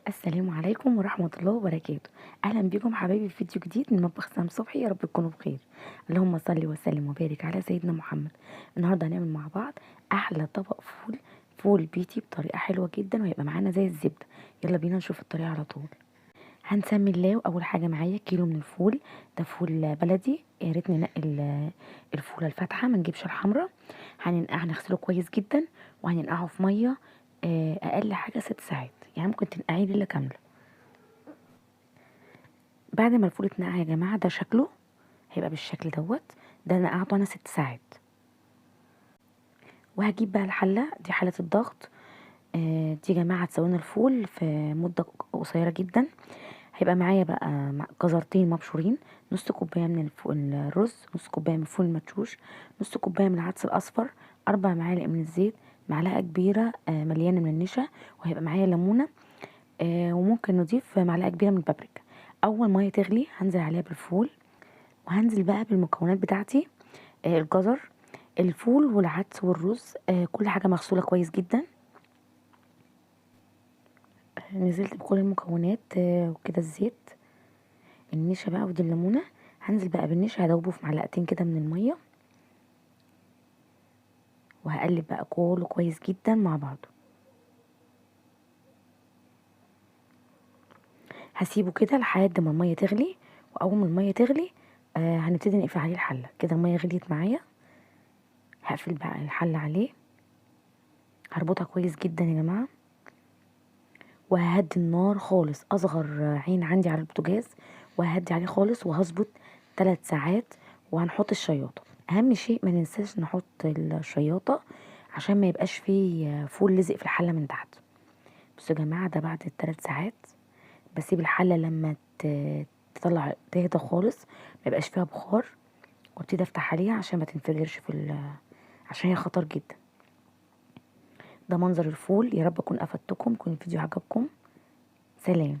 السلام عليكم ورحمة الله وبركاته. أهلا بكم حبايبي في فيديو جديد من مطبخ سام صبحي، يا رب تكونوا بخير. اللهم صل وسلم وبارك على سيدنا محمد. النهارده هنعمل مع بعض أحلى طبق فول بيتي بطريقة حلوة جدا، وهيبقى معانا زي الزبدة. يلا بينا نشوف الطريقة على طول. هنسمي الله. أول حاجة معايا كيلو من الفول، ده فول بلدي. يا ريت ننقي الفولة الفاتحة، ما نجيبش الحمرا. هنغسله كويس جدا وهننقعه في مية أقل حاجة 6 ساعات، يعني ممكن تنقعيه ليلة كاملة. بعد ما الفول اتنقع يا جماعه، ده شكله هيبقى بالشكل دوت. ده نقعته انا 6 ساعات. وهجيب بقى الحله دي، حله الضغط. دي يا جماعه هتسوينا الفول في مده قصيره جدا. هيبقى معايا بقى جزرتين مبشورين، نص كوبايه من الرز، نص كوبايه من الفول المدشوش، نص كوبايه من العدس الاصفر، 4 معالق من الزيت، معلقه كبيره مليانه من النشا. وهيبقى معايا ليمونه، وممكن نضيف معلقه كبيره من البابريكا. اول ما تغلي هنزل عليها بالفول، وهنزل بقى بالمكونات بتاعتي. الجزر، الفول والعدس والرز، كل حاجة مغسولة كويس جدا. نزلت بكل المكونات، وكده الزيت، النشا بقى ودي الليمونة. هنزل بقى بالنشا، هدوبه في معلقتين كده من المية، وهقلب بقى كله كويس جدا مع بعضه. هسيبه كده لحد ما المية تغلي. واول ما المية تغلي هنبتدي نقفل عليه الحلة. كده المية غليت معايا، هقفل بقى الحلة عليه، هربطها كويس جدا يا جماعة، وههدي النار خالص، اصغر عين عندي على البوتاجاز، وههدي عليه خالص، وهظبط 3 ساعات. وهنحط الشياطة. اهم شيء ما ننساش نحط الشياطة، عشان ما يبقاش فيه فول لزق في الحلة من تحت. بصوا يا جماعة، ده بعد ال3 ساعات. بسيب الحلة لما تطلع تهدى خالص، ما يبقاش فيها بخار، وابتدي افتح عليها عشان ما تنفجرش عشان هي خطر جدا. ده منظر الفول. يا رب اكون افدتكم، يكون الفيديو عجبكم. سلام.